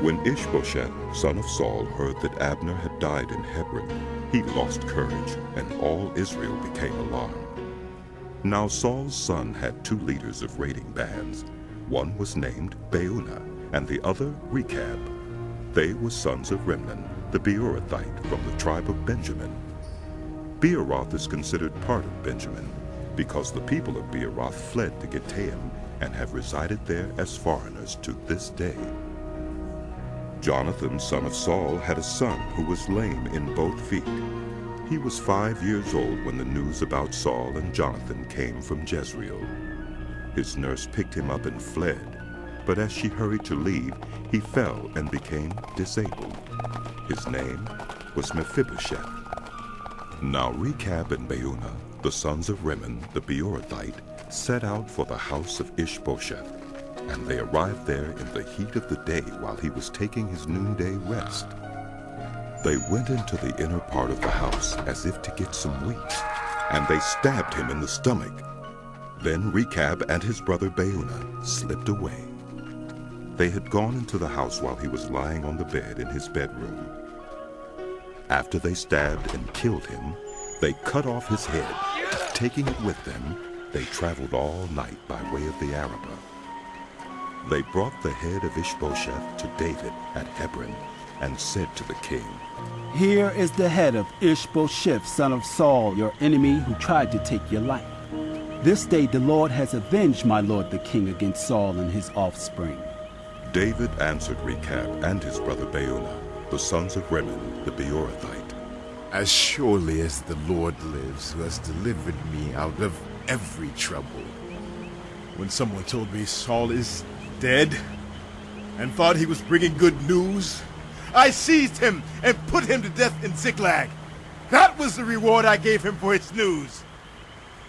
When Ish-Bosheth, son of Saul, heard that Abner had died in Hebron, he lost courage, and all Israel became alarmed. Now Saul's son had 2 leaders of raiding bands. One was named Baanah, and the other Recab. They were sons of Rimmon the Beerothite from the tribe of Benjamin. Beeroth is considered part of Benjamin, because the people of Beeroth fled to Gittaim and have resided there as foreigners to this day. Jonathan, son of Saul, had a son who was lame in both feet. He was 5 years old when the news about Saul and Jonathan came from Jezreel. His nurse picked him up and fled, but as she hurried to leave, he fell and became disabled. His name was Mephibosheth. Now Recab and Baanah, the sons of Rimmon the Beerothite, set out for the house of Ish-Bosheth, and they arrived there in the heat of the day while he was taking his noonday rest. They went into the inner part of the house as if to get some wheat, and they stabbed him in the stomach. Then Recab and his brother Baanah slipped away. They had gone into the house while he was lying on the bed in his bedroom. After they stabbed and killed him, they cut off his head. Taking it with them, they traveled all night by way of the Arabah. They brought the head of Ish-Bosheth to David at Hebron and said to the king, "Here is the head of Ish-Bosheth, son of Saul, your enemy who tried to take your life. This day the Lord has avenged my lord the king against Saul and his offspring." David answered Recab and his brother Baanah, the sons of Rimmon the Beerothite, "As surely as the Lord lives, who has delivered me out of every trouble. When someone told me Saul is dead and thought he was bringing good news, I seized him and put him to death in Ziklag. That was the reward I gave him for his news.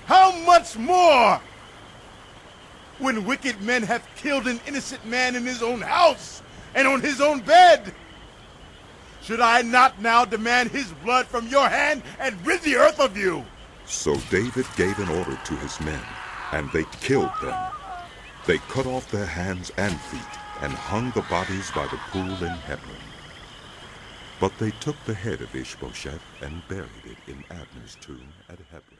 How much more when wicked men have killed an innocent man in his own house and on his own bed? Should I not now demand his blood from your hand and rid the earth of you?" So David gave an order to his men, and they killed them. They cut off their hands and feet and hung the bodies by the pool in Hebron. But they took the head of Ish-Bosheth and buried it in Abner's tomb at Hebron.